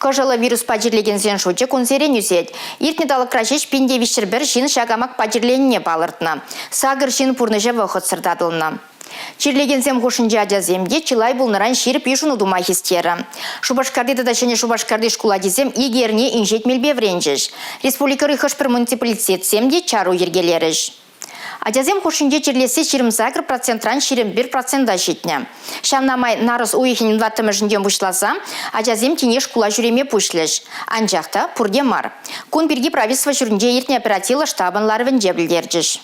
Коронавирус пачерлеген сен шучы консерен үсет. Иртнеталық крашеш пенде вишер бір жин шагамак пачерленіне балыртна. Сагыр жин пурныжа вахот сырдадылна. Чирлеген зем хошынжа аджаземде чилай булныран ширіп ешуну дума хистері. Шубашкарды дадашыне Шубашкарды шкула дезем егерне инжет мелбе вренжеш. Республика рыхышпыр муниципалитет семде чару ергелеріш. Аджазем хошынже чирлесе 20% ширим 1% дашетне. Шамнамай нарыз уйхин ваттымы жынден бұшласа, аджазем тене шкула жүреме пушлеш. Анжақта пурде мар. Кун бірге правительство жүрінде ертне оперативы штабынлары вінде білдерджеш.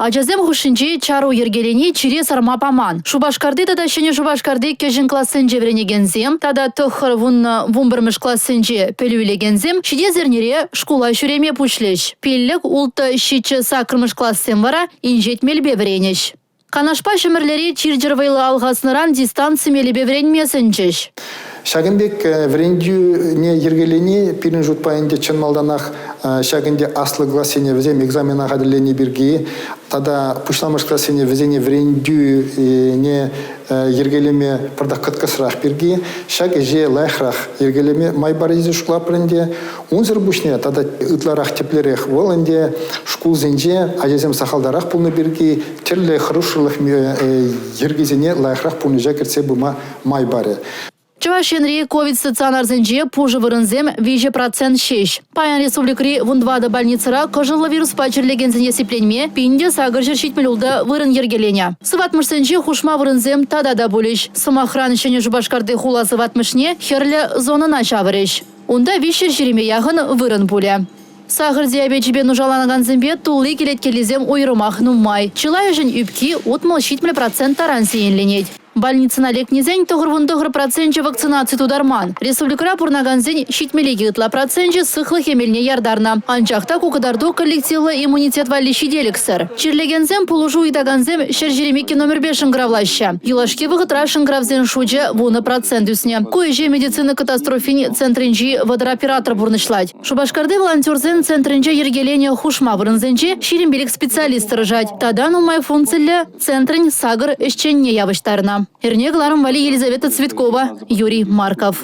Аджазем хушинчи чару ергелени чире сарма паман. Шубашкарды тада шене Шубашкарды кежин классын жевренегензем, тада тохыр вумбырмыш классынчи пелюйлегензем, шиде зернере шкула шуреме пучлеш. Пеллік улты шичі сакырмыш классым вара инжетмел бевренеш. Канашпа шымырлери чирджервайлы алғасыныран дистанции мелі бевренмесінчеш. Шагындек врендю не ергелени пирин жутпайынде чынмалданах шагынде аслы гласене везем экзамена гадылени бирги тада пушламыш классене везене врендю не ергелеме продах кыткасрах бирги шаг же лайхрах ергелеме майбаризи шкула пренде унзыр бушне тада ытларах теплерех воланде шкул зенже ажезем сахалдарах пулны бирги терле хрушылых ергезене лайхрах пулны жакерсе бума майбаре. Чувашенри ковид стационар зенже пужы вырынзем 5% шеш. Паян республикри вундвада больницара коронавирус пачерлеген зене сепленме пинде сагыр жершитмелулда вырын ергеленя. Сыватмыш зенже хушма вырынзем тада да булеш. Сымахран шене Жубашкарды хула сыватмышне херле зонына чавыреш. Унда вишер жереме яғын вырын буле. Сахар диабет жібен ұжаланған зімбе тулы келеткелезем ойрымақ нуммай. Чылай жын үпки отмыл 70% таран сейінленет. Больницына лекнезен 90% вакцинации тударман. Республикара пурнаганзен шитмелеги ытла проценте сыхлы хемельне ярдарна. Анчақта кукадарду коллективлы иммунитет валли шиделексер. Чирлегензем пулужу идаганзем шержеремеки номер 5 шыңгравлаща. Юлашки вғытра шыңгравзен шуджа вуны процент үсне. Куеже медицина катастрофин центринжи водооператор бурнышлать. Шубашкарды волонтерзен центринжи ергелене хушма вырынзенче ширимбелик специалист рыжать. Тада нумай функцияле центрин сагыр эшченне явыштарна. Ирнегларым Вали Елизавета Цветкова, Юрий Марков.